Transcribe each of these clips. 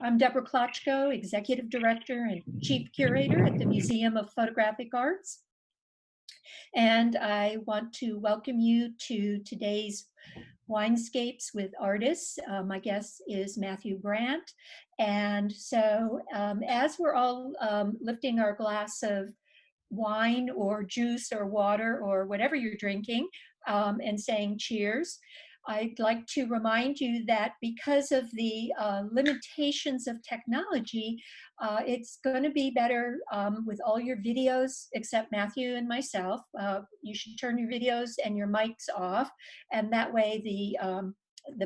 I'm Deborah Klochko, Executive Director and Chief Curator at the Museum of Photographic Arts. And I want to welcome you to today's Winescapes with Artists. My guest is Matthew Brandt. And so as we're all lifting our glass of wine or juice or water or whatever you're drinking and saying cheers, I'd like to remind you that because of the limitations of technology, it's going to be better with all your videos except Matthew and myself. You should turn your videos and your mics off, and that way the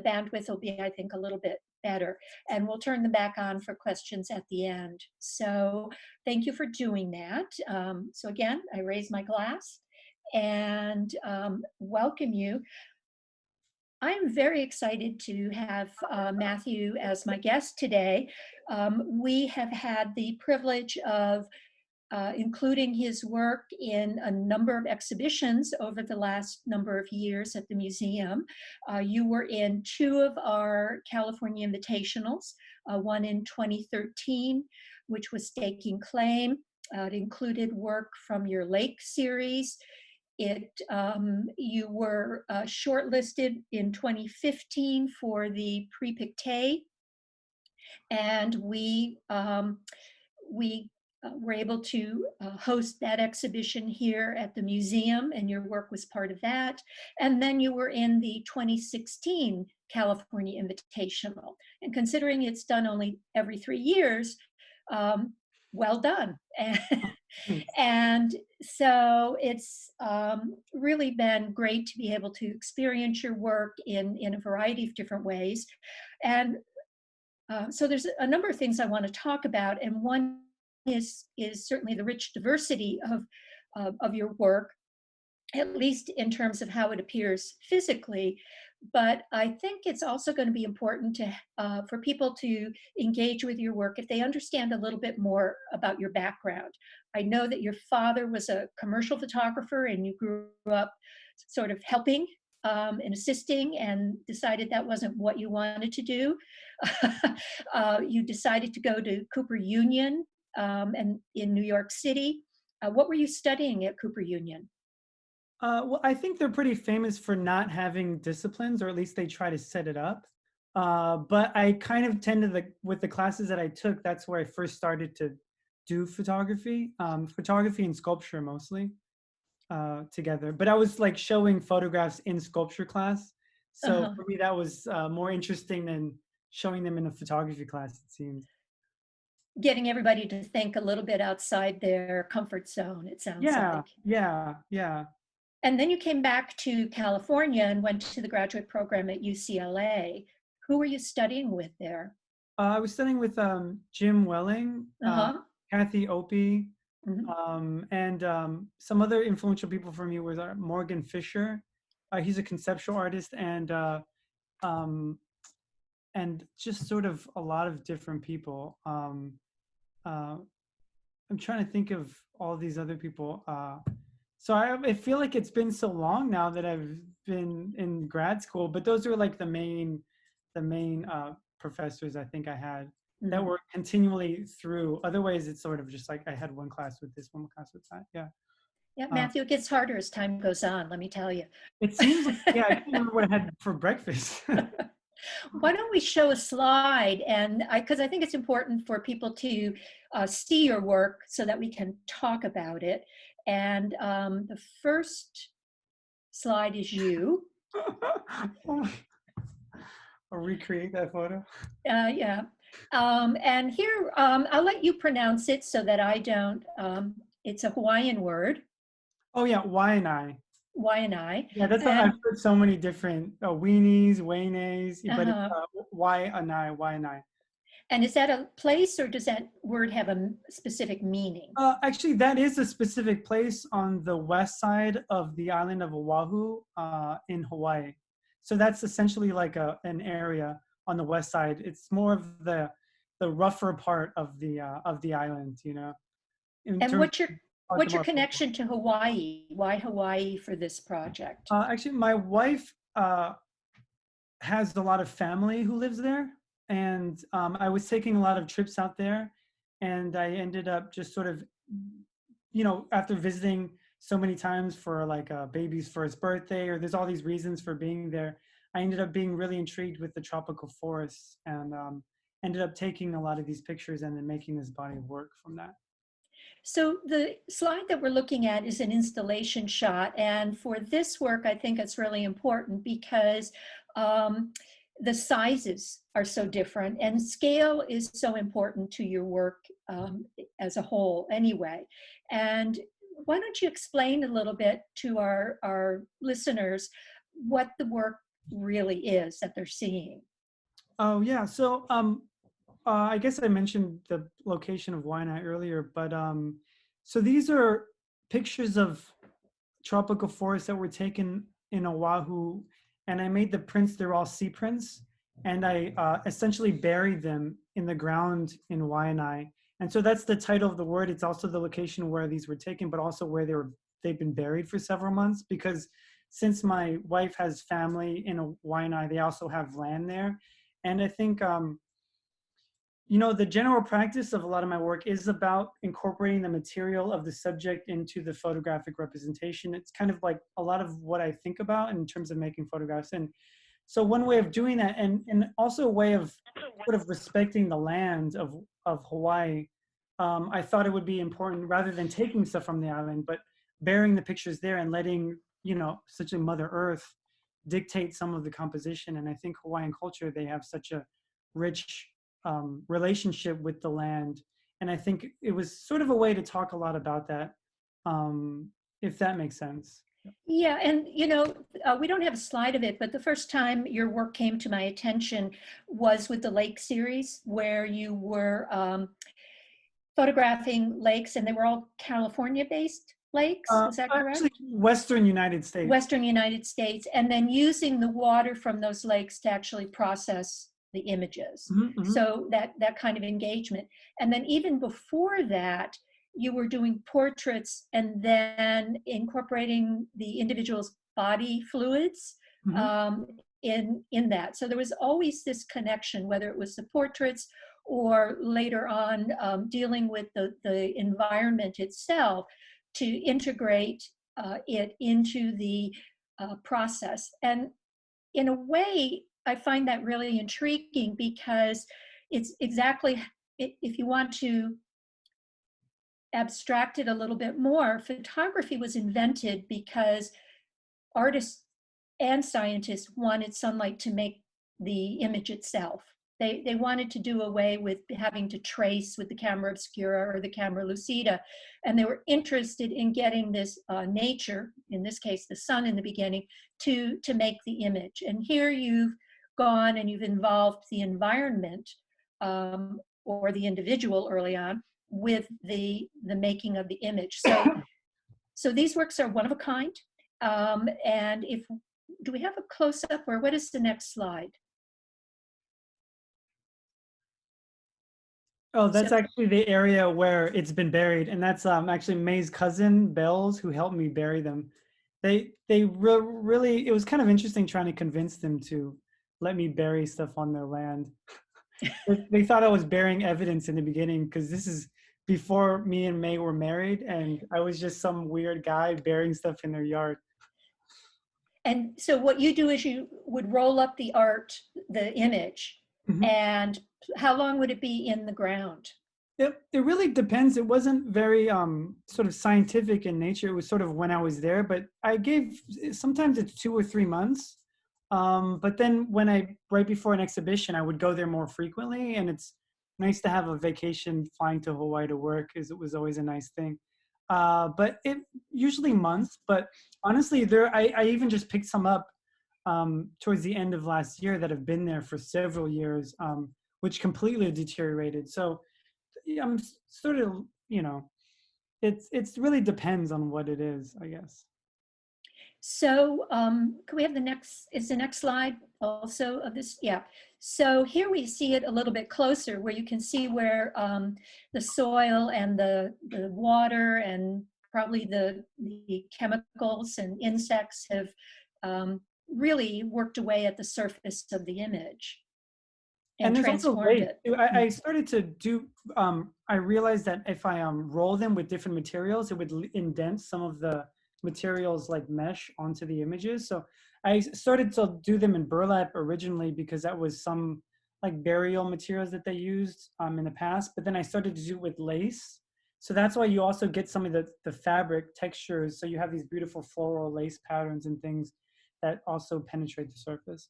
bandwidth will be, I think, a little bit better. And we'll turn them back on for questions at the end. So thank you for doing that. So again, I raise my glass and welcome you. I'm very excited to have Matthew as my guest today. We have had the privilege of including his work in a number of exhibitions over the last number of years at the museum. You were in 2 of our California invitationals, one in 2013, which was Staking Claim. It included work from your Lake series. You were shortlisted in 2015 for the Prix Pictet, and we were able to host that exhibition here at the museum, and your work was part of that. And then you were in the 2016 California Invitational. And considering it's done only every 3 years, well done. And so it's really been great to be able to experience your work in a variety of different ways. And so there's a number of things I want to talk about, and one is certainly the rich diversity of your work, at least in terms of how it appears physically. But I think it's also going to be important for people to engage with your work if they understand a little bit more about your background. I know that your father was a commercial photographer and you grew up sort of helping and assisting and decided that wasn't what you wanted to do. You decided to go to Cooper Union and in New York City. What were you studying at Cooper Union? Well, I think they're pretty famous for not having disciplines, or at least they try to set it up. But I kind of tended with the classes that I took, that's where I first started to do photography, photography and sculpture mostly together. But I was like showing photographs in sculpture class. So for me, that was more interesting than showing them in a photography class, it seems. Getting everybody to think a little bit outside their comfort zone, it sounds like. Yeah. And then you came back to California and went to the graduate program at UCLA. Who were you studying with there? I was studying with Jim Welling, Kathy Opie, and some other influential people for me was Morgan Fisher. He's a conceptual artist, and just sort of a lot of different people. I'm trying to think of all these other people. So I feel like it's been so long now that I've been in grad school, but those are like the main professors I think I had that were continually through. Otherwise, it's sort of just like I had one class with this, one class with that. Yeah. Yeah, Matthew, it gets harder as time goes on, let me tell you. It seems like, yeah, I can't remember what I had for breakfast. Why don't we show a slide? And because I think it's important for people to see your work so that we can talk about it. And the first slide is you. I'll recreate that photo. Yeah. And here, I'll let you pronounce it so that I don't. It's a Hawaiian word. Oh, yeah, Waianae. Waianae. Yeah, that's I've heard so many different weenies, Wai'anaes, but it's Waianae, Waianae. And is that a place, or does that word have a specific meaning? Actually, that is a specific place on the west side of the island of Oahu in Hawaii. So that's essentially like an area on the west side. It's more of the rougher part of the island, you know. And what's your connection to Hawaii? Why Hawaii for this project? Actually, my wife has a lot of family who lives there. and I was taking a lot of trips out there, and I ended up just sort of, after visiting so many times for like a baby's first birthday, or there's all these reasons for being there, I ended up being really intrigued with the tropical forests, and ended up taking a lot of these pictures and then making this body of work from that. So the slide that we're looking at is an installation shot. And for this work, I think it's really important because the sizes are so different and scale is so important to your work as a whole anyway. And why don't you explain a little bit to our listeners what the work really is that they're seeing? Oh yeah, so I guess I mentioned the location of Waianae earlier, but so these are pictures of tropical forests that were taken in Oahu, and I made the prints. They're all sea prints, and I essentially buried them in the ground in Waianae. And so that's the title of the word. It's also the location where these were taken, but also where they've been buried for several months, because since my wife has family in Waianae, they also have land there. And I think the general practice of a lot of my work is about incorporating the material of the subject into the photographic representation. It's kind of like a lot of what I think about in terms of making photographs. And so one way of doing that, and also a way of sort of respecting the land of Hawaii, I thought it would be important, rather than taking stuff from the island, but burying the pictures there and letting, such a Mother Earth dictate some of the composition. And I think Hawaiian culture, they have such a rich relationship with the land. And I think it was sort of a way to talk a lot about that, if that makes sense. Yeah, and we don't have a slide of it, but the first time your work came to my attention was with the lake series, where you were photographing lakes, and they were all California-based lakes. Is that correct? Actually, Western United States. Western United States, and then using the water from those lakes to actually process the images. Mm-hmm. So that kind of engagement. And then even before that, you were doing portraits and then incorporating the individual's body fluids in that. So there was always this connection, whether it was the portraits or later on dealing with the environment itself, to integrate it into the process. And in a way, I find that really intriguing, because it's exactly, if you want to abstract it a little bit more, photography was invented because artists and scientists wanted sunlight to make the image itself. They wanted to do away with having to trace with the camera obscura or the camera lucida, and they were interested in getting this nature, in this case the sun in the beginning, to make the image. And here you've gone and you've involved the environment or the individual early on with the making of the image. So these works are one of a kind. And do we have a close-up, or what is the next slide? Oh, that's actually the area where it's been buried, and that's actually May's cousin Bells, who helped me bury them. They really, it was kind of interesting trying to convince them to let me bury stuff on their land. They thought I was burying evidence in the beginning, because this is before me and May were married, and I was just some weird guy burying stuff in their yard. And so what you do is you would roll up the art, the image, and how long would it be in the ground? It really depends. It wasn't very sort of scientific in nature. It was sort of when I was there, but sometimes it's 2 or 3 months. But then right before an exhibition, I would go there more frequently, and it's nice to have a vacation flying to Hawaii to work, because it was always a nice thing. But it usually months, but honestly, I even just picked some up towards the end of last year that have been there for several years, which completely deteriorated. So I'm sort of, it's really depends on what it is, I guess. So can we have the next slide also of this? Yeah. So here we see it a little bit closer, where you can see where the soil and the water and probably the chemicals and insects have really worked away at the surface of the image. and And there's also transformed ways it. too. I started to do, I realized that if I roll them with different materials, it would indent some of the materials like mesh onto the images. So I started to do them in burlap originally because that was some like burial materials that they used in the past. But then I started to do it with lace. So that's why you also get some of the fabric textures. So you have these beautiful floral lace patterns and things that also penetrate the surface.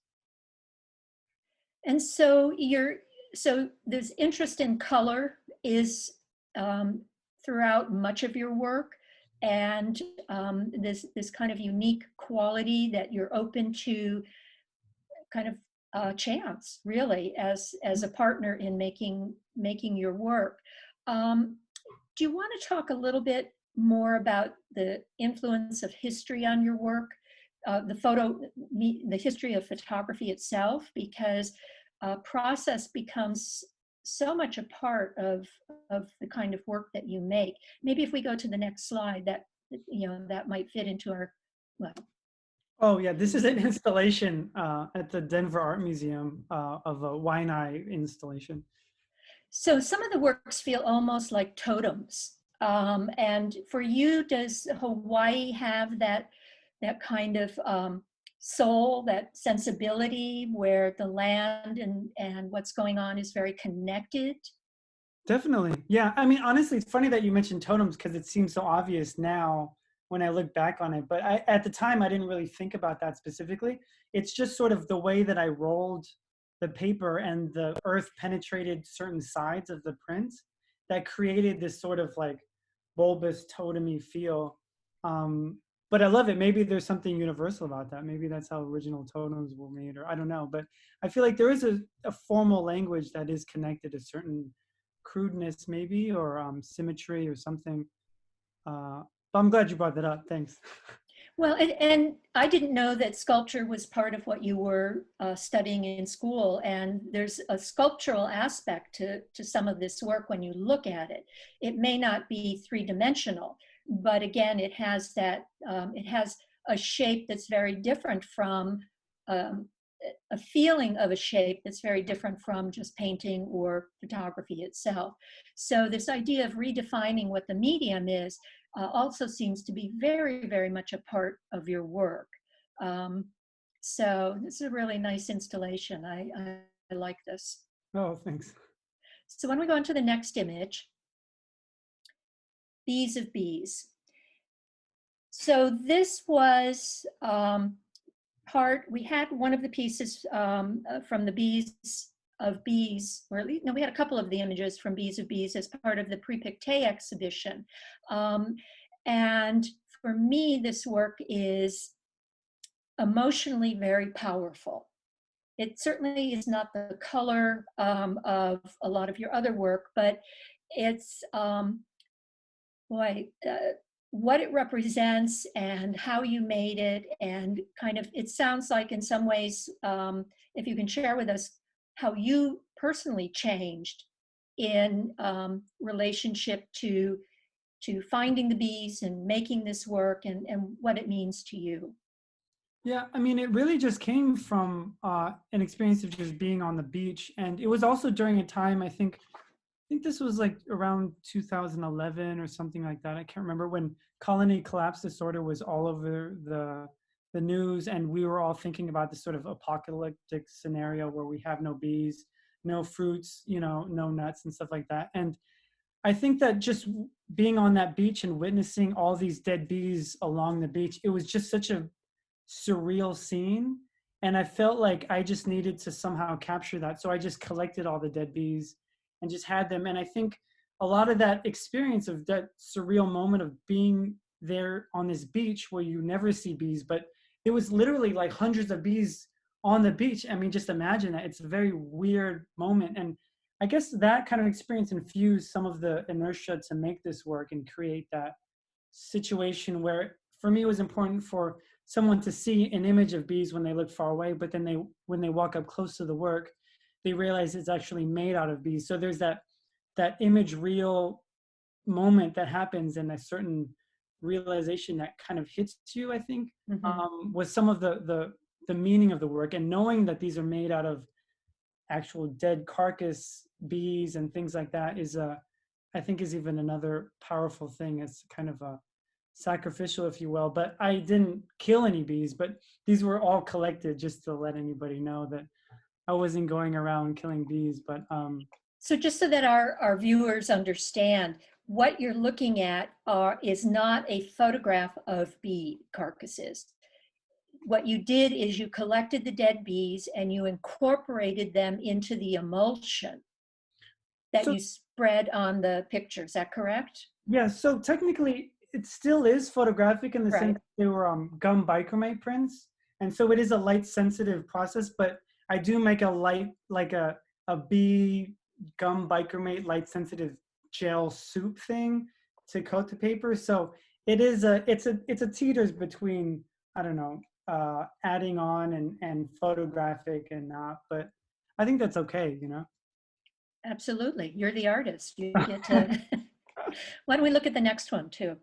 And so so this interest in color is um, throughout much of your work, and this kind of unique quality that you're open to kind of chance, really, as a partner in making your work. Um, do you want to talk a little bit more about the influence of history on your work, the history of photography itself? Because process becomes so much a part of the kind of work that you make. Maybe if we go to the next slide, that might fit into our, well. Oh yeah, this is an installation at the Denver Art Museum of a Wai'anae installation. So some of the works feel almost like totems. And for you, does Hawaii have that kind of soul, that sensibility where the land and what's going on is very connected? Definitely. Yeah. I mean, honestly, it's funny that you mentioned totems because it seems so obvious now when I look back on it. But at the time, I didn't really think about that specifically. It's just sort of the way that I rolled the paper and the earth penetrated certain sides of the print that created this sort of like bulbous totemy feel. But I love it. Maybe there's something universal about that. Maybe that's how original totems were made, or I don't know. But I feel like there is a formal language that is connected to certain crudeness maybe, or symmetry or something. But I'm glad you brought that up. Thanks. Well, and I didn't know that sculpture was part of what you were studying in school. And there's a sculptural aspect to some of this work when you look at it. It may not be three-dimensional, but again, it has it has a shape that's very different from um, a feeling of a shape that's very different from just painting or photography itself. So this idea of redefining what the medium is also seems to be very, very much a part of your work. So this is a really nice installation. I like this. Oh, thanks. So when we go on to the next image, Bees of Bees. So this was we had one of the pieces from the Bees of Bees, or at least, no, we had a couple of the images from Bees of Bees as part of the Pre-Pictet exhibition. And for me, this work is emotionally very powerful. It certainly is not the color of a lot of your other work, but it's, what it represents and how you made it, and kind of, it sounds like in some ways, if you can share with us how you personally changed in relationship to finding the bees and making this work, and what it means to you. Yeah, I mean, it really just came from an experience of just being on the beach, and it was also during a time, I think this was like around 2011 or something like that. I can't remember, when colony collapse disorder was all over the news, and we were all thinking about this sort of apocalyptic scenario where we have no bees, no fruits, no nuts and stuff like that. And I think that just being on that beach and witnessing all these dead bees along the beach, it was just such a surreal scene. And I felt like I just needed to somehow capture that. So I just collected all the dead bees and just had them. And I think a lot of that experience of that surreal moment of being there on this beach where you never see bees, but it was literally like hundreds of bees on the beach. I mean, just imagine that. It's a very weird moment. And I guess that kind of experience infused some of the inertia to make this work and create that situation where, for me, it was important for someone to see an image of bees when they look far away, but then when they walk up close to the work, they realize it's actually made out of bees. So there's that image real moment that happens, and a certain realization that kind of hits you, I think, Mm-hmm. was some of the meaning of the work. And knowing that these are made out of actual dead carcass bees and things like that is I think is even another powerful thing. It's kind of a sacrificial, if you will. But I didn't kill any bees, but these were all collected just to let anybody know that I wasn't going around killing bees. But So just so that our viewers understand, what you're looking at is not a photograph of bee carcasses. What you did is you collected the dead bees and you incorporated them into the emulsion that so you spread on the picture. Is that correct? yeah, so technically it still is photographic in the Right. sense they were gum bichromate prints, and so it is a light sensitive process. But I do make a light like a bee gum bichromate light sensitive gel soup thing to coat the paper. So it is a teeters between, I don't know, adding on and photographic and not, but I think that's okay, you know. Absolutely. You're the artist. You get to. Why don't we look at the next one too?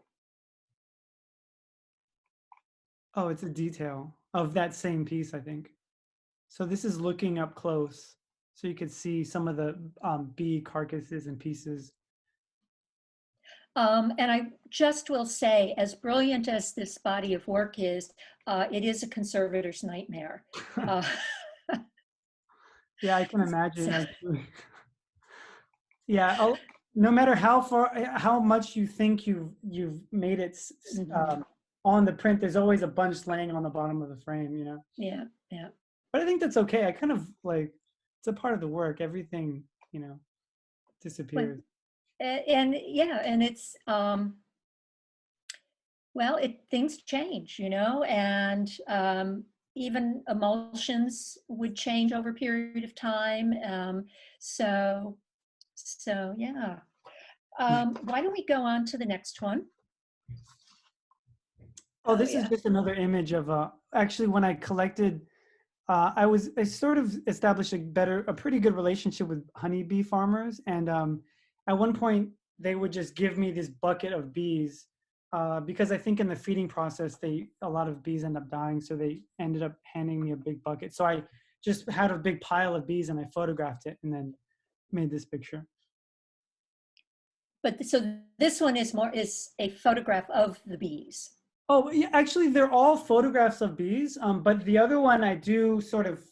Oh, it's a detail of that same piece, I think. So this is looking up close, so you could see some of the bee carcasses and pieces. And I just will say, as brilliant as this body of work is, it is a conservator's nightmare. Uh, Yeah, I can so, imagine actually. Yeah, no matter how much you think you've made it mhm. on the print, there's always a bunch laying on the bottom of the frame, you know. Yeah, yeah. But I think that's okay. I kind of like it's a part of the work. Everything, you know, When, disappears. and yeah, and it's well, things change, and even emulsions would change over a period of time. So, so yeah. Why don't we go on to the next one? Oh, Oh this is yeah. just another image of actually when I collected I sort of established a pretty good relationship with honeybee farmers, and at one point they would just give me this bucket of bees because I think in the feeding process a lot of bees end up dying, so they ended up handing me a big bucket. So I just had a big pile of bees and I photographed it and then made this picture. But so this one is a photograph of the bees. Oh, yeah, actually, they're all photographs of bees, but the other one I do sort of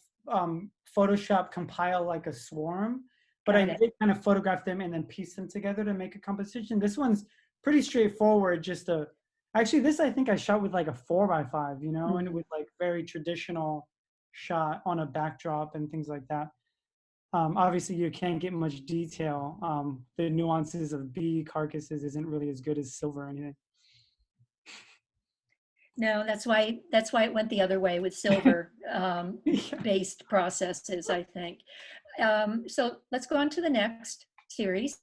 Photoshop compile like a swarm, but I Got it. did kind of photograph them and then piece them together to make a composition. This one's pretty straightforward, actually, this I think I shot with like a 4x5, you know, and Mm. with like very traditional shot on a backdrop and things like that. Obviously, you can't get much detail. The nuances of bee carcasses isn't really as good as silver or anything. No, that's why it went the other way with silver Yeah. based processes, I think. So let's go on to the next series.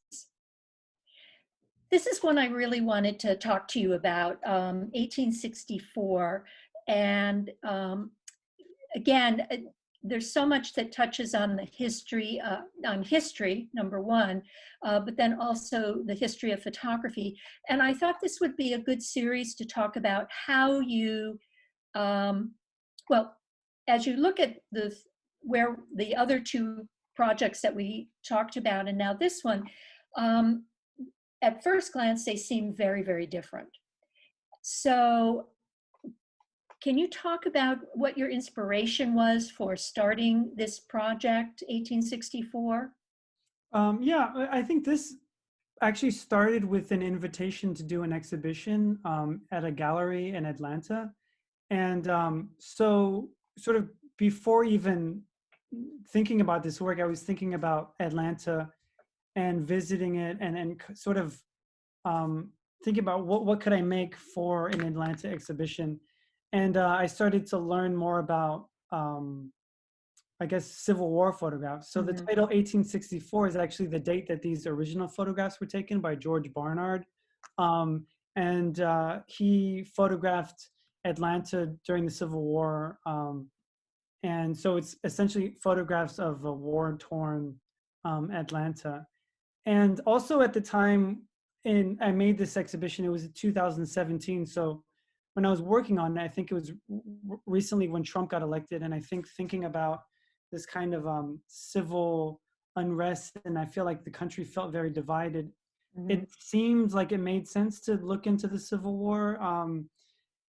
This is one I really wanted to talk to you about, 1864. And again, there's so much that touches on the history, number one, but then also the history of photography. And I thought this would be a good series to talk about how you, well, as you look at where the other two projects that we talked about, and now this one, at first glance, they seem very, very different. So can you talk about what your inspiration was for starting this project, 1864? Yeah, I think this actually started with an invitation to do an exhibition at a gallery in Atlanta. And so, sort of before even thinking about this work, I was thinking about Atlanta and visiting it and sort of thinking about what could I make for an Atlanta exhibition. And I started to learn more about I guess, Civil War photographs. So the Mhm. title 1864 is actually the date that these original photographs were taken by George Barnard. Um, and he photographed Atlanta during the Civil War. And so it's essentially photographs of a war-torn Atlanta. And also at the time, I made this exhibition, it was 2017. So when I was working on it, I think it was recently when Trump got elected. And I think thinking about this kind of civil unrest, and I feel like the country felt very divided. Mhm. It seemed like it made sense to look into the Civil War.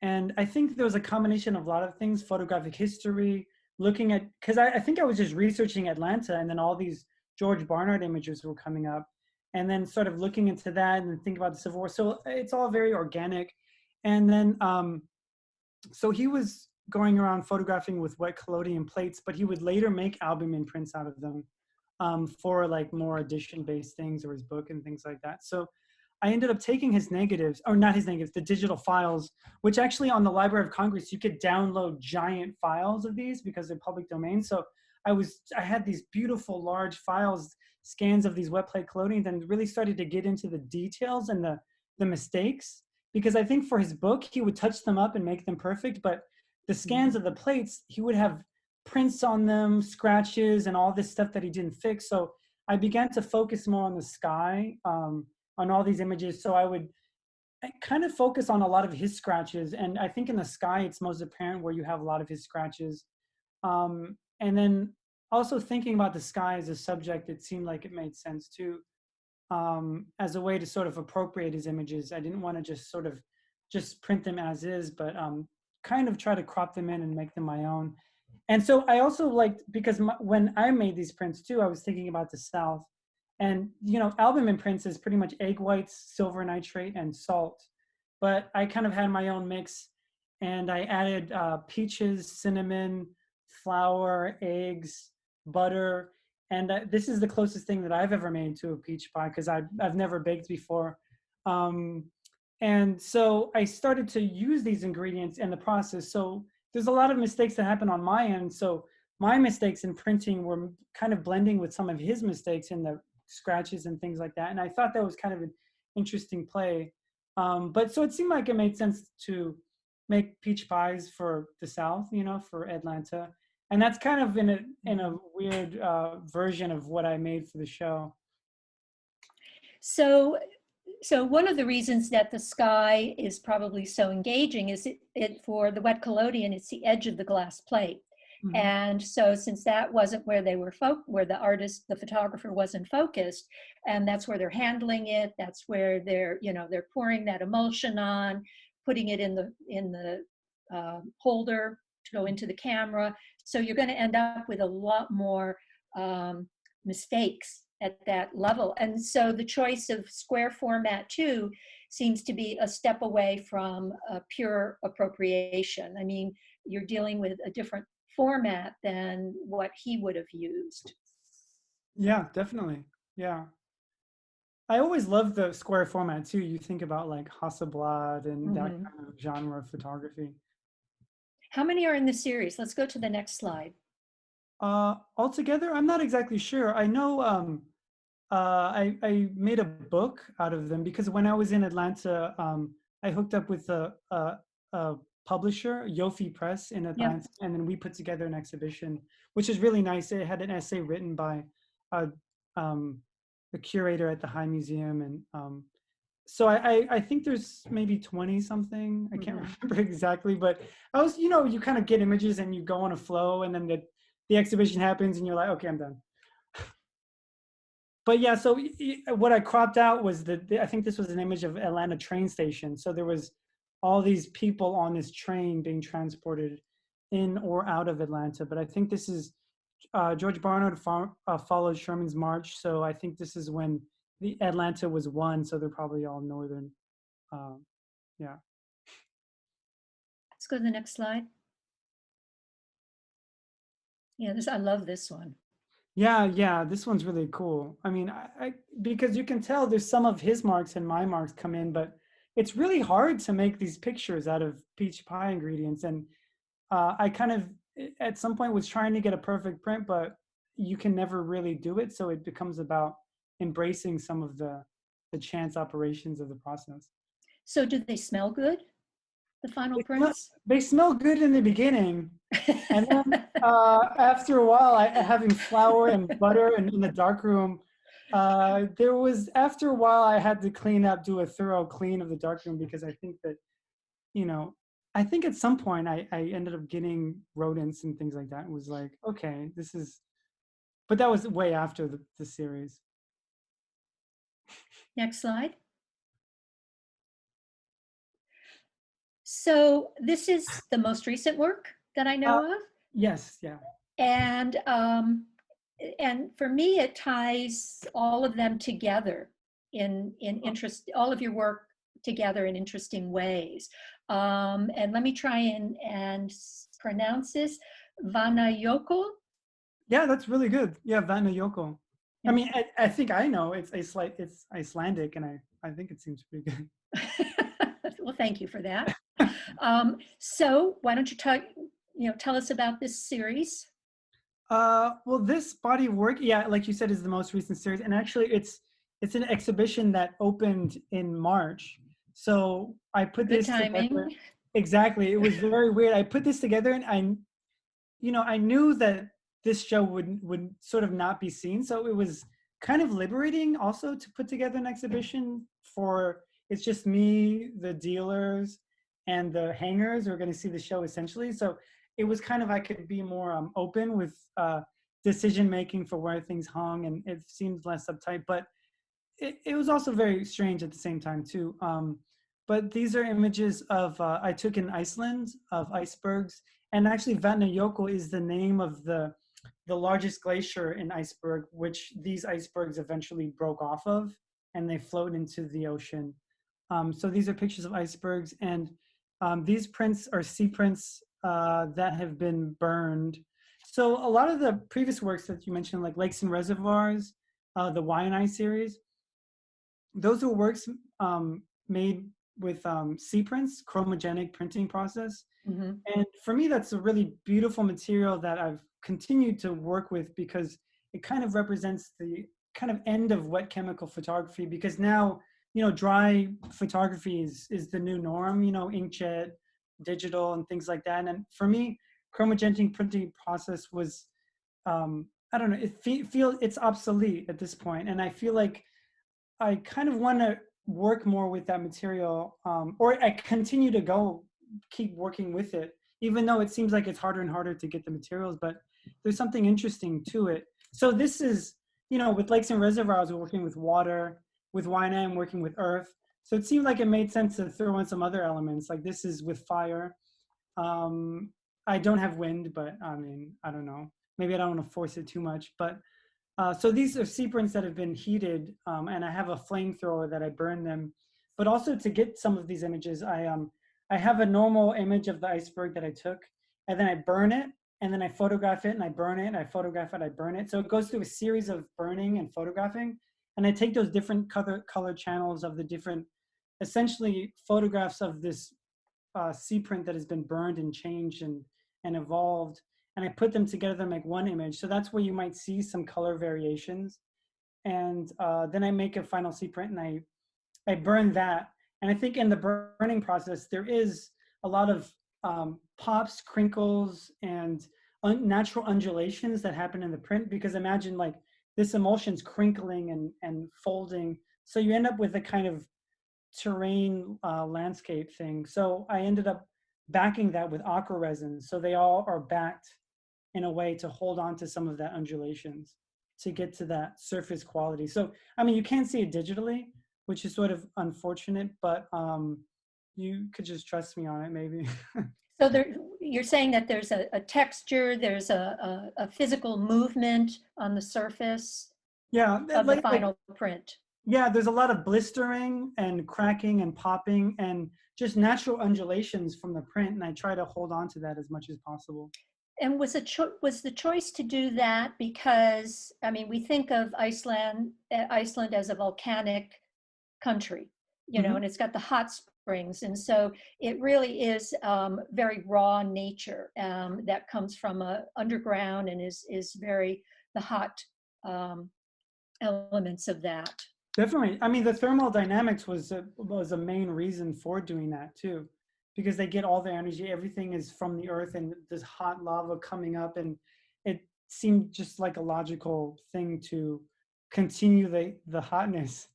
And I think there was a combination of a lot of things, photographic history, looking at, because I think I was just researching Atlanta, and then all these George Barnard images were coming up, and then sort of looking into that and then think about the Civil War. So it's all very organic. And then, so he was going around photographing with wet collodion plates, but he would later make albumin prints out of them for like more edition-based things or his book and things like that. So I ended up taking his negatives, or not his negatives, the digital files, which actually on the Library of Congress, you could download giant files of these because they're public domain. So I had these beautiful large files, scans of these wet plate collodions, and really started to get into the details and the mistakes. Because I think for his book, he would touch them up and make them perfect, but the scans of the plates, he would have prints on them, scratches, and all this stuff that he didn't fix. So I began to focus more on the sky, on all these images. So I kind of focus on a lot of his scratches. And I think in the sky, it's most apparent where you have a lot of his scratches. And then also thinking about the sky as a subject, it seemed like it made sense too, as a way to sort of appropriate his images. I didn't want to just sort of just print them as is, but kind of try to crop them in and make them my own. And so I also liked, because when I made these prints too, I was thinking about the South. And, albumin prints is pretty much egg whites, silver nitrate, and salt. But I kind of had my own mix, and I added peaches, cinnamon, flour, eggs, butter. And this is the closest thing that I've ever made to a peach pie, because I've never baked before. And so I started to use these ingredients in the process. So there's a lot of mistakes that happen on my end. So my mistakes in printing were kind of blending with some of his mistakes in the scratches and things like that. And I thought that was kind of an interesting play. But so it seemed like it made sense to make peach pies for the South, for Atlanta. And that's kind of in a weird version of what I made for the show. So one of the reasons that the sky is probably so engaging is it for the wet collodion, it's the edge of the glass plate. Mm-hmm. And so since that wasn't where they were where the artist, the photographer wasn't focused, and that's where they're handling it, that's where they're pouring that emulsion on, putting it in the holder to go into the camera. So you're going to end up with a lot more mistakes at that level. And so the choice of square format too seems to be a step away from pure appropriation. I mean, you're dealing with a different format than what he would have used. Yeah, definitely. Yeah. I always love the square format too. You think about like Hasselblad and that kind of genre of photography. How many are in the series? Let's go to the next slide. Altogether, I'm not exactly sure. I know I made a book out of them because when I was in Atlanta, I hooked up with a publisher, Yofi Press in Atlanta, and then we put together an exhibition, which is really nice. It had an essay written by a curator at the High Museum, and so I think there's maybe 20 something. I can't remember exactly, but I was, you kind of get images and you go on a flow, and then the exhibition happens and you're like, okay, I'm done. But yeah, so what I cropped out was I think this was an image of Atlanta train station. So there was all these people on this train being transported in or out of Atlanta. But I think this is, George Barnard followed Sherman's march. So I think this is when the Atlanta was won. So they're probably all northern. Yeah. Let's go to the next slide. Yeah, I love this one. Yeah, this one's really cool. I mean, because you can tell there's some of his marks and my marks come in, but it's really hard to make these pictures out of peach pie ingredients. And I kind of, at some point, was trying to get a perfect print, but you can never really do it. So it becomes about embracing some of the chance operations of the process. So do they smell good, the final prints? They smell good in the beginning. And then after a while, having flour and butter and in the darkroom, after a while I had to do a thorough clean of the darkroom, because I think that, I think at some point I ended up getting rodents and things like that. It was like, okay, this is, but that was way after the series. Next slide. So this is the most recent work that I Uh, know of. yes, yeah. And for me, it ties all of them together in interest, all of your work together in interesting ways. And let me try and pronounce this, Vatnajökull. Yeah, that's really good. Yeah, Vatnajökull. I mean, I think I know it's it's Icelandic, and I think it seems pretty good. Well, thank you for that. So why don't you tell us about this series? Well, this body of work, yeah, like you said, is the most recent series, and actually, it's an exhibition that opened in March. So I put Good this together. timing. Exactly, it was very weird. I put this together, and I knew that this show would sort of not be seen, so it was kind of liberating also to put together an exhibition for. It's just me, the dealers, and the hangers who are going to see the show essentially. So it was kind of I could be more open with decision making for where things hung, and it seemed less uptight. But it was also very strange at the same time too. But these are images of I took in Iceland of icebergs, and actually Vatnajökull is the name of the largest glacier in iceberg, which these icebergs eventually broke off of, and they flowed into the ocean. So these are pictures of icebergs, and these prints are sea prints that have been burned. So a lot of the previous works that you mentioned, like Lakes and Reservoirs, the Waianae series, those are works made with sea prints, chromogenic printing process. Mm-hmm. And for me, that's a really beautiful material that I've continued to work with because it kind of represents the kind of end of wet chemical photography, because now, dry photography is the new norm, inkjet, digital and things like that. And for me, chromogenic printing process was, I don't know, it's obsolete at this point. And I feel like I kind of want to work more with that material, or I continue to keep working with it, even though it seems like it's harder and harder to get the materials, but there's something interesting to it. So this is, with Lakes and Reservoirs, we're working with water, with Waianae, I'm working with earth. So it seemed like it made sense to throw in some other elements, like this is with fire. I don't have wind, but I mean, I don't know. Maybe I don't want to force it too much, but so these are sea prints that have been heated, and I have a flamethrower that I burn them. But also to get some of these images, I have a normal image of the iceberg that I took, and then I burn it, and then I photograph it, and I burn it, and I photograph it, I burn it. So it goes through a series of burning and photographing, and I take those different color channels of the different, essentially photographs of this sea print that has been burned and changed and evolved, and I put them together to make one image. So that's where you might see some color variations. And then I make a final sea print, and I burn that. And I think in the burning process, there is a lot of pops, crinkles, and natural undulations that happen in the print, because imagine like this emulsion's crinkling and folding. So you end up with a kind of terrain landscape thing. So I ended up backing that with aqua resin. So they all are backed in a way to hold on to some of that undulations to get to that surface quality. So, I mean, you can't see it digitally, which is sort of unfortunate, but you could just trust me on it, maybe. So you're saying that there's a texture, there's a physical movement on the surface Yeah, of the final print. yeah, there's a lot of blistering and cracking and popping and just natural undulations from the print, and I try to hold on to that as much as possible. And was the choice to do that because, I mean, we think of Iceland as a volcanic country, and it's got the hot springs. And so it really is very raw nature that comes from underground and is very, the hot elements of that. Definitely. I mean, the thermal dynamics was a main reason for doing that too, because they get all their energy. Everything is from the earth, and this hot lava coming up, and it seemed just like a logical thing to continue the hotness.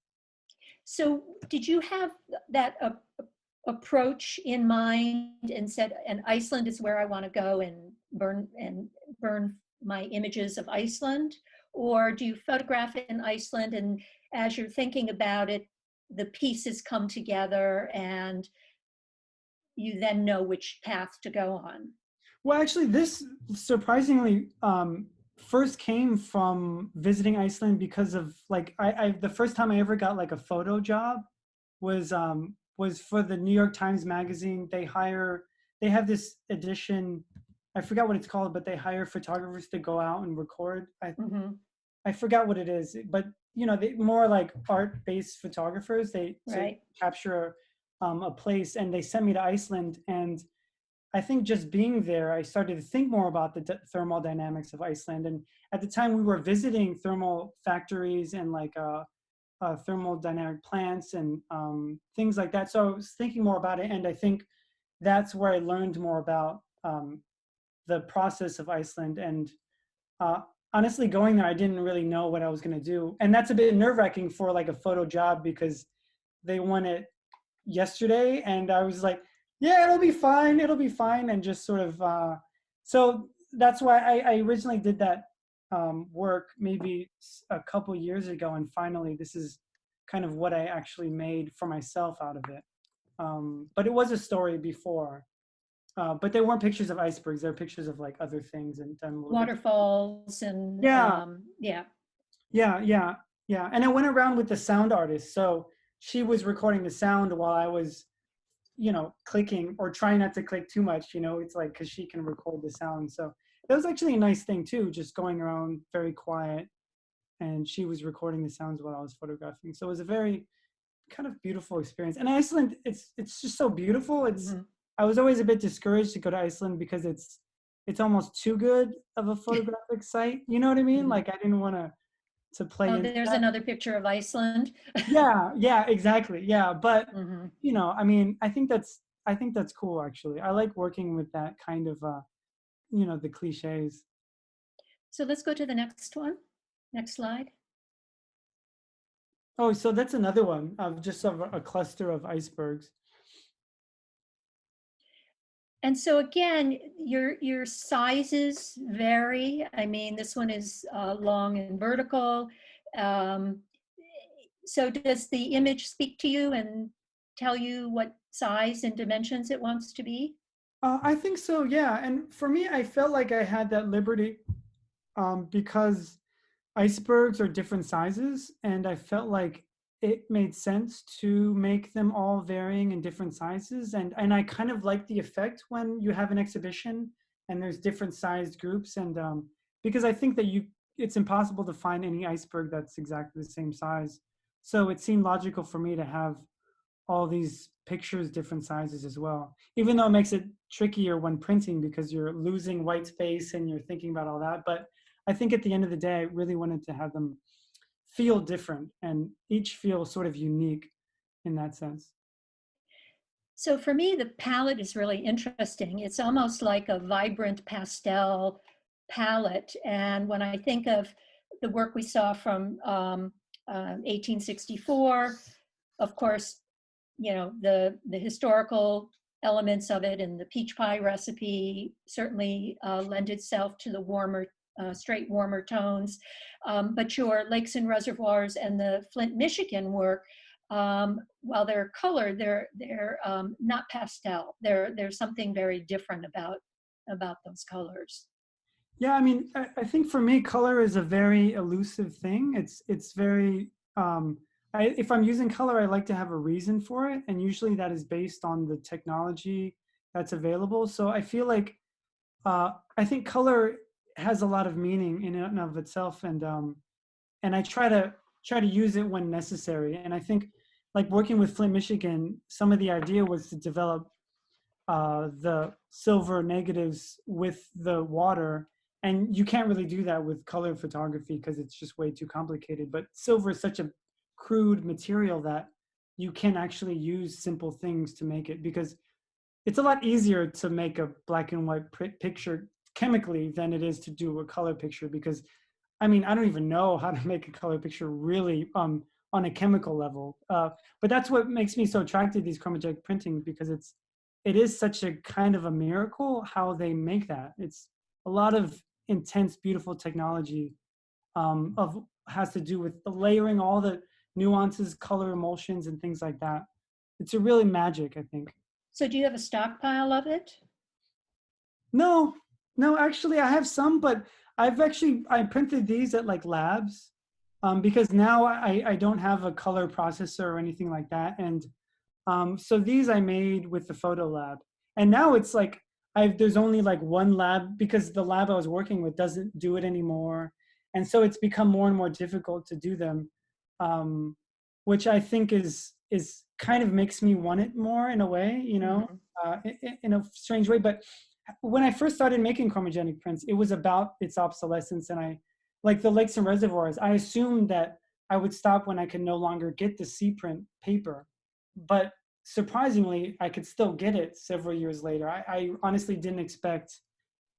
So did you have that approach in mind and said, and Iceland is where I want to go and burn my images of Iceland? Or do you photograph in Iceland, and as you're thinking about it, the pieces come together and you then know which path to go on? Well, actually, this surprisingly first came from visiting Iceland because of like the first time I ever got like a photo job was for the New York Times Magazine. They have this edition, I forgot what it's called, but they hire photographers to go out and record. Mm-hmm. I forgot what it is, but you know, they more like art-based photographers. They Right. capture a place, and they sent me to Iceland. And I think just being there, I started to think more about the thermal dynamics of Iceland. And at the time, we were visiting thermal factories and like thermodynamic plants and things like that. So I was thinking more about it, and I think that's where I learned more about the process of Iceland. And uh, honestly, going there, I didn't really know what I was going to do, and that's a bit nerve-wracking for like a photo job because they want it yesterday, and I was like, yeah, it'll be fine, and just sort of so that's why I originally did that work maybe a couple years ago, and finally this is kind of what I actually made for myself out of it. But it was a story before, but they weren't pictures of icebergs. They're pictures of like other things and done a little bit. Waterfalls and Yeah, yeah. yeah. And I went around with the sound artist, so she was recording the sound while I was, you know, clicking or trying not to click too much. You know, it's like because she can record the sound. So that was actually a nice thing too, just going around very quiet, and she was recording the sounds while I was photographing. So it was a very kind of beautiful experience. And Iceland, it's just so beautiful. Mm-hmm. I was always a bit discouraged to go to Iceland because it's almost too good of a photographic site. You know what I mean? Mm-hmm. Like I didn't want to play Oh, into there's that. another picture of Iceland. Yeah, exactly. Yeah, but Mm-hmm. you know, I mean, I think that's cool actually. I like working with that kind of you know, the cliches. So let's go to the next one. Next slide. Oh, so that's another one of just of a cluster of icebergs. And so again, your sizes vary. I mean, this one is long and vertical. Um, so does the image speak to you and tell you what size and dimensions it wants to be? I think so, yeah. And for me, I felt like I had that liberty because icebergs are different sizes, and I felt like it made sense to make them all varying in different sizes. And I kind of like the effect when you have an exhibition and there's different sized groups. And because I think that it's impossible to find any iceberg that's exactly the same size. So it seemed logical for me to have all these pictures different sizes as well, even though it makes it trickier when printing because you're losing white space and you're thinking about all that. But I think at the end of the day, I really wanted to have them feel different and each feel sort of unique in that sense. So for me, the palette is really interesting. It's almost like a vibrant pastel palette. And when I think of the work we saw from 1864, of course, you know, the historical elements of it and the peach pie recipe certainly lend itself to the warmer, straight warmer tones. But your lakes and reservoirs and the Flint, Michigan work, while they're color, they're not pastel. There's something very different about those colors. Yeah, I mean, I think for me, color is a very elusive thing. It's very if I'm using color, I like to have a reason for it, and usually that is based on the technology that's available. So I feel like I think color has a lot of meaning in and of itself, and I try to use it when necessary. And I think like working with Flint, Michigan, some of the idea was to develop the silver negatives with the water. And you can't really do that with color photography because it's just way too complicated. But silver is such a crude material that you can actually use simple things to make it, because it's a lot easier to make a black and white picture chemically than it is to do a color picture. Because I mean, I don't even know how to make a color picture really on on a chemical level. But that's what makes me so attracted to these chromogenic printing, because it is such a kind of a miracle how they make that. It's a lot of intense, beautiful technology has to do with the layering, all the nuances, color emulsions, and things like that. It's a really magic, I think. So do you have a stockpile of it? No, no, actually I have some, but I printed these at like labs, because now I don't have a color processor or anything like that. And so these I made with the photo lab. And now it's like, there's only like one lab, because the lab I was working with doesn't do it anymore. And so it's become more and more difficult to do them, which I think is kind of makes me want it more in a way, you know, in a strange way. But when I first started making chromogenic prints, it was about its obsolescence. And like the lakes and reservoirs, I assumed that I would stop when I could no longer get the C print paper. But surprisingly, I could still get it several years later. I honestly didn't expect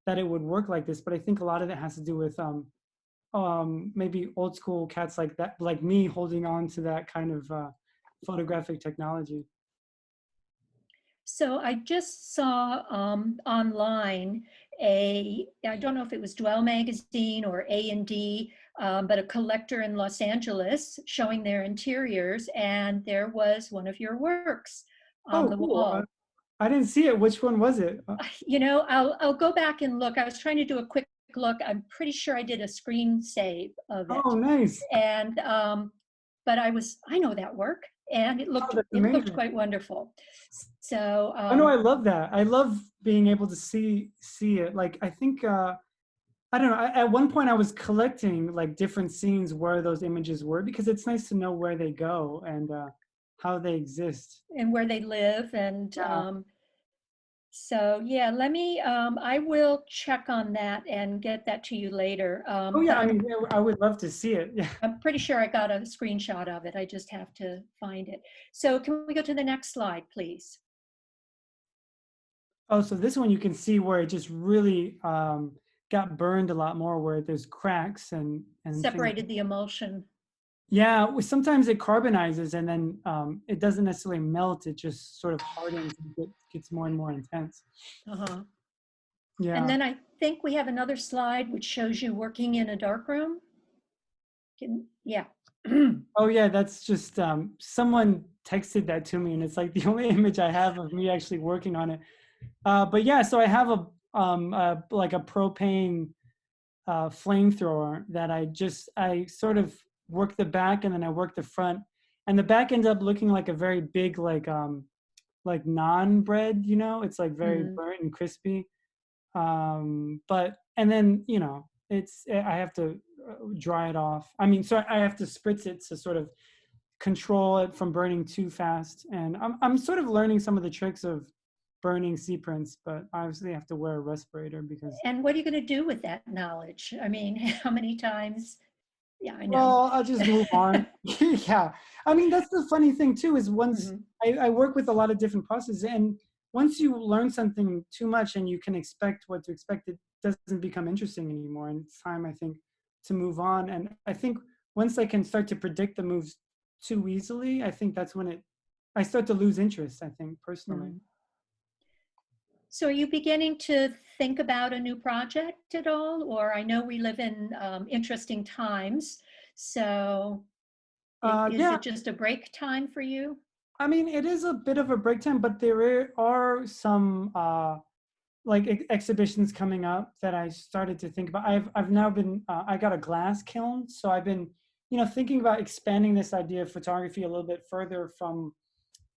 that it would work like this, but I think a lot of it has to do with maybe old school cats like that, like me, holding on to that kind of photographic technology. So I just saw online I don't know if it was Dwell Magazine or A&D, but a collector in Los Angeles showing their interiors, and there was one of your works on the Cool. wall. I didn't see it. Which one was it? You know, I'll go back and look. I was trying to do a quick look. I'm pretty sure I did a screen save of it. Oh, nice. And but I know that work, and it looked quite wonderful. So oh no, I love that. I love being able to see it. Like I think I don't know. At one point, I was collecting like different scenes where those images were, because it's nice to know where they go and how they exist and where they live. And so yeah, let me. I will check on that and get that to you later. oh yeah, I mean, I would love to see it. Yeah. I'm pretty sure I got a screenshot of it. I just have to find it. So can we go to the next slide, please? Oh, so this one you can see where it just really got burned a lot more, where there's cracks and separated the emulsion. Yeah, sometimes it carbonizes and then it doesn't necessarily melt. It just sort of hardens and gets more and more intense. Yeah. And then I think we have another slide which shows you working in a darkroom. Yeah. Oh yeah, that's just someone texted that to me, and it's like the only image I have of me actually working on it. But yeah, so I have like a propane flamethrower that I sort of work the back and then I work the front, and the back ends up looking like a very big like naan bread, you know. It's like very burnt and crispy. But and then, you know, I have to dry it off. I mean, so I have to spritz it to sort of control it from burning too fast. And I'm sort of learning some of the tricks of burning C prints, but obviously I have to wear a respirator because. And what are you going to do with that knowledge? I mean, how many times? Yeah, I know. Well, I'll just move on. Yeah. I mean, that's the funny thing too, is once I work with a lot of different processes, and once you learn something too much and you can expect what to expect, it doesn't become interesting anymore. And it's time, I think, to move on. And I think once I can start to predict the moves too easily, I think that's when I start to lose interest, I think, personally. So are you beginning to think about a new project at all? Or I know we live in interesting times. So is Yeah. it just a break time for you? I mean, it is a bit of a break time, but there are some like exhibitions coming up that I started to think about. I've now been I got a glass kiln, so I've been, you know, thinking about expanding this idea of photography a little bit further from,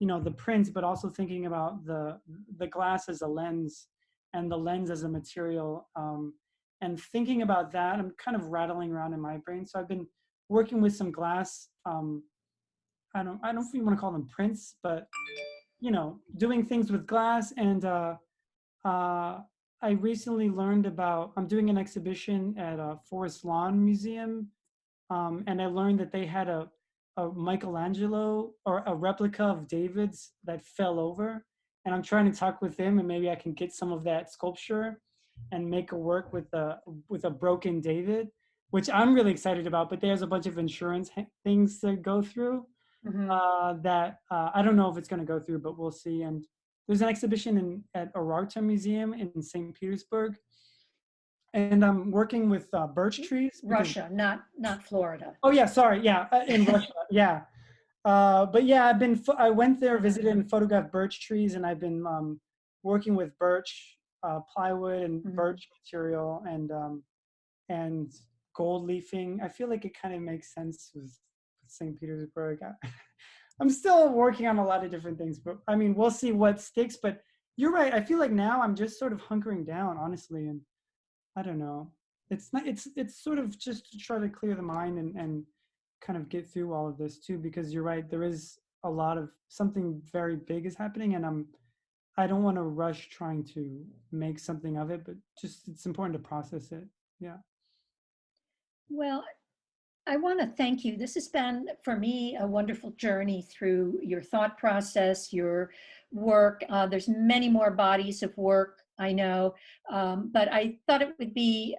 you know, the prints, but also thinking about the glass as a lens and the lens as a material, and thinking about that. I'm kind of rattling around in my brain, so I've been working with some glass. I don't think you want to call them prints, but, you know, doing things with glass. And I recently learned about, I'm doing an exhibition at a Forest Lawn Museum, and I learned that they had a Michelangelo, or a replica of David's, that fell over. And I'm trying to talk with him, and maybe I can get some of that sculpture and make a work with a broken David. which I'm really excited about, but there's a bunch of insurance things to go through Mhm. that I don't know if it's going to go through, but we'll see. And there's an exhibition at Ararta Museum in St. Petersburg, and I'm working with birch trees because, Russia, not Florida. oh yeah, sorry, yeah, in Russia, yeah. But yeah, I went there, visited and photographed birch trees, and I've been working with birch, plywood and Mhm. birch material and gold leafing. I feel like it kind of makes sense with St. Petersburg. I'm still working on a lot of different things, but I mean, we'll see what sticks. But you're right. I feel like now I'm just sort of hunkering down, honestly, and I don't know. It's not. It's sort of just to try to clear the mind and kind of get through all of this too, because you're right. There is a lot of something very big is happening, and I don't want to rush trying to make something of it, but just it's important to process it. Yeah. Well, I want to thank you. This has been, for me, a wonderful journey through your thought process, your work. There's many more bodies of work, I know, but I thought it would be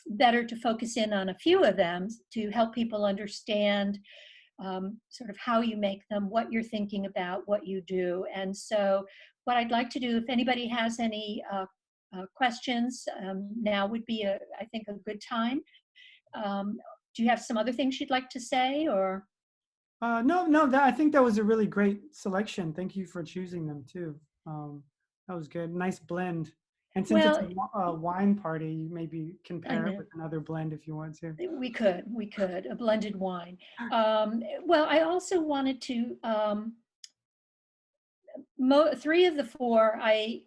better to focus in on a few of them to help people understand sort of how you make them, what you're thinking about, what you do. And so what I'd like to do, if anybody has any questions, now would be, I think, a good time. Um, do you have some other things you'd like to say, or? No, no, I think that was a really great selection. Thank you for choosing them too. Um, that was good. Nice blend. And since it's Well, a wine party, you maybe can I pair it know with another blend if you want to. we could a blended wine. Well, I also wanted to three of the four. I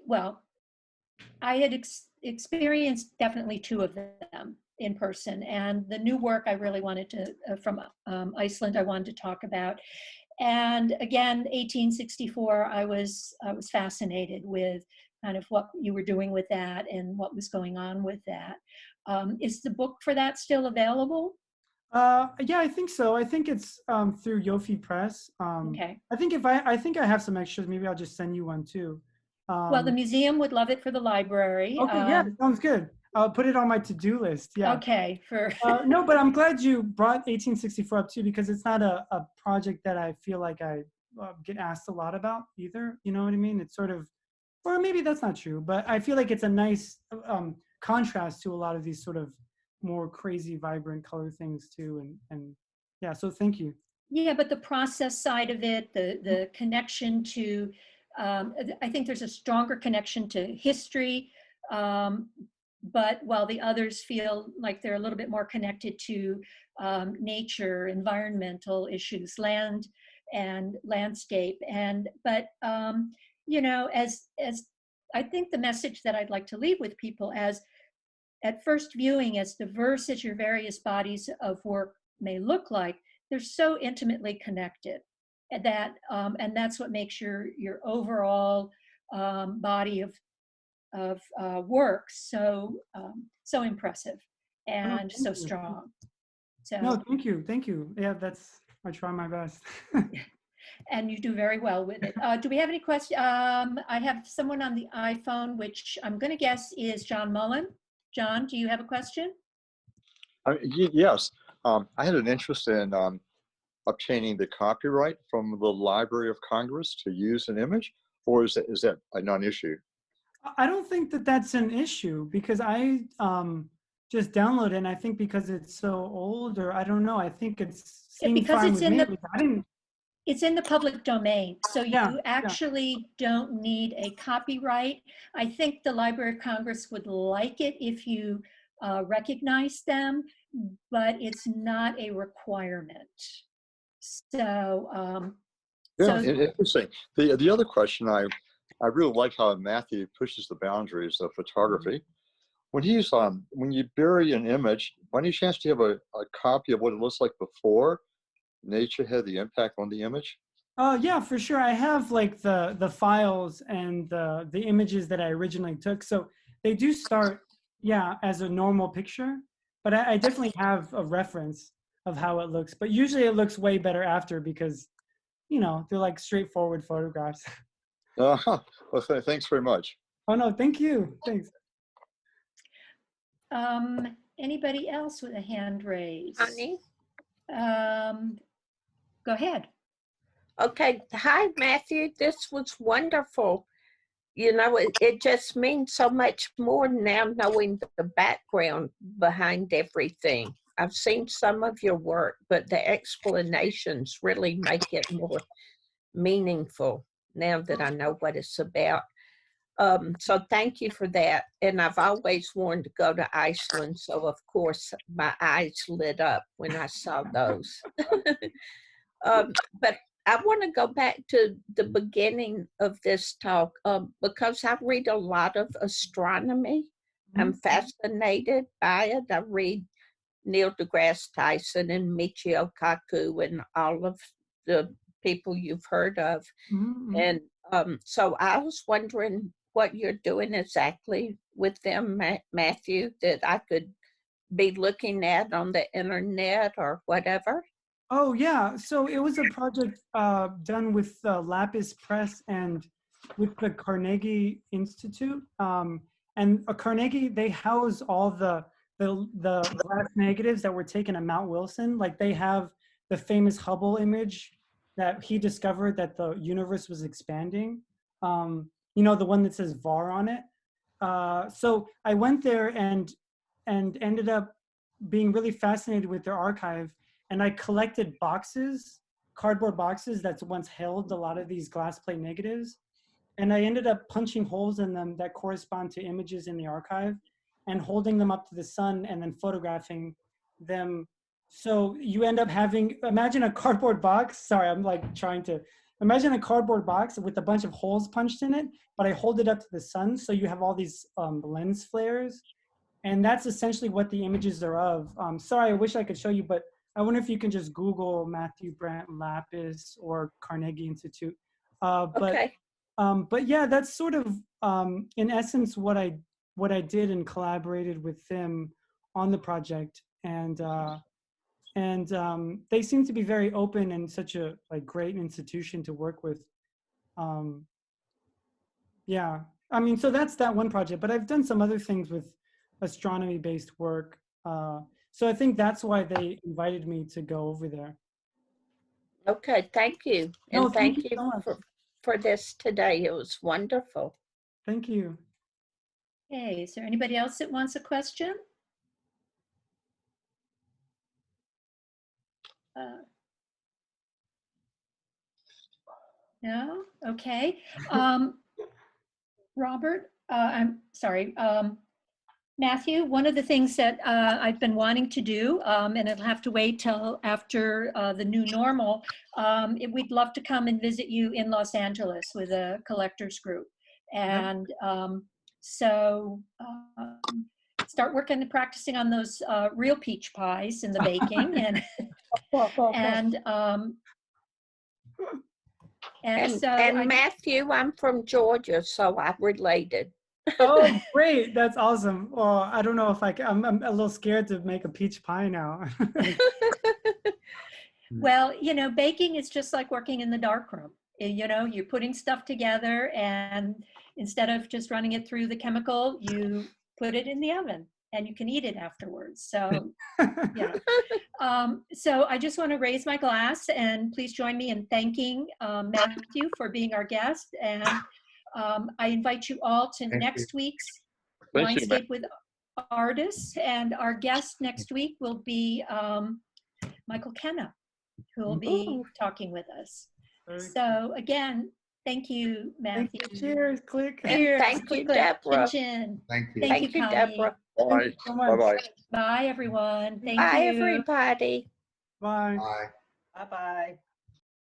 had experienced definitely two of them in person, and the new work I really wanted to from Iceland. I wanted to talk about. And again, 1864, I was fascinated with kind of what you were doing with that and what was going on with that. Is the book for that still available? Yeah, I think so. I think it's through Yofi Press. Okay. I think I have some extras. Maybe I'll just send you one too. Well, the Um, museum would love it for the library. okay, yeah, sounds good. I'll put it on my to-do list. Yeah. Okay, for No, but I'm glad you brought 1864 up too, because it's not a project that I feel like I get asked a lot about either. You know what I mean? It's sort of, or maybe that's not true, but I feel like it's a nice contrast to a lot of these sort of more crazy, vibrant color things too. And yeah, so thank you. yeah, but the process side of it, the connection to, I think there's a stronger connection to history. Um, but while the others feel like they're a little bit more connected to nature, environmental issues, land and landscape. And but as I think the message that I'd like to leave with people, as at first viewing, as diverse as your various bodies of work may look like, they're so intimately connected and that's what makes your overall body of work so impressive Oh, and thank so you. strong. No, So, thank you. Thank you. Yeah, I try my best. and you do very well with it. Do we have any questions? I have someone on the iPhone, which I'm going to guess is John Mullen. John, do you have a question? Yes, I had an interest in obtaining the copyright from the Library of Congress to use an image, or is that a non-issue? I don't think that that's an issue because I just download it, and I think because it's so old, or I don't know, I think it's seemed Because fine it's with in me. the I didn't. it's in the public domain, so Yeah, you yeah. actually don't need a copyright. I think the Library of Congress would like it if you recognize them, but it's not a requirement. So, Yeah, so interesting. The other question, I really like how Matthew pushes the boundaries of photography. When you bury an image, by any chance do you have a copy of what it looks like before nature had the impact on the image? Yeah, for sure. I have like the files and the images that I originally took. So they do start, yeah, as a normal picture, but I definitely have a reference of how it looks. But usually it looks way better after because, they're like straightforward photographs. Well, thanks very much. Oh no, thank you. Thanks. um, Anybody else with a hand raised? Honey. Go ahead. Okay. Hi, Matthew. This was wonderful. You know, it just means so much more now knowing the background behind everything. I've seen some of your work, but the explanations really make it more meaningful now that I know what it's about. So thank you for that. And I've always wanted to go to Iceland. So of course my eyes lit up when I saw those. But I want to go back to the beginning of this talk because I read a lot of astronomy. I'm fascinated by it. I read Neil deGrasse Tyson and Michio Kaku and all of the people you've heard of. And so I was wondering what you're doing exactly with them, Matthew, that I could be looking at on the internet or whatever. Oh yeah, so it was a project done with Lapis Press and with the Carnegie Institute. And Carnegie, they house all the glass negatives that were taken at Mount Wilson. Like they have the famous Hubble image that he discovered that the universe was expanding. You know, the one that says VAR on it. So I went there and ended up being really fascinated with their archive. And I collected boxes, cardboard boxes that's once held a lot of these glass plate negatives. And I ended up punching holes in them that correspond to images in the archive and holding them up to the sun and then photographing them. So you end up having, imagine a cardboard box. Sorry, I'm like trying to, imagine a cardboard box with a bunch of holes punched in it, but I hold it up to the sun. So you have all these lens flares. And that's essentially what the images are of. Sorry, I wish I could show you, but I wonder if you can just Google Matthew Brandt Lapis or Carnegie Institute. Okay. But yeah, that's sort of in essence what I did and collaborated with them on the project. And they seem to be very open and such a like great institution to work with. Yeah, I mean, so that's that one project. But I've done some other things with astronomy-based work. So I think that's why they invited me to go over there. Okay, thank you. And No, thank you so much. for this today. It was wonderful. Thank you. Okay, is there anybody else that wants a question? No? Okay. Robert, I'm sorry. Matthew, one of the things that I've been wanting to do, and it'll have to wait till after the new normal, we'd love to come and visit you in Los Angeles with a collectors group. And start working and practicing on those real peach pies and the baking. And Matthew, I'm from Georgia, so I related. Oh, great. That's awesome. Well, I don't know if I can, I'm a little scared to make a peach pie now. Well, you know, baking is just like working in the darkroom. You know, you're putting stuff together and instead of just running it through the chemical, you put it in the oven and you can eat it afterwards. So, yeah. So I just want to raise my glass and please join me in thanking Matthew for being our guest. And I invite you all to next week's Winescape with Artists. And our guest next week will be Michael Kenna, who will be talking with us. So again, thank you, Matthew. Thank you. Cheers, click. And thank you, Deborah. Thank you. Thank you, Deborah. Bye. Bye-bye. Bye, everyone. Thank Bye, you. everybody. Bye. Bye. Bye-bye.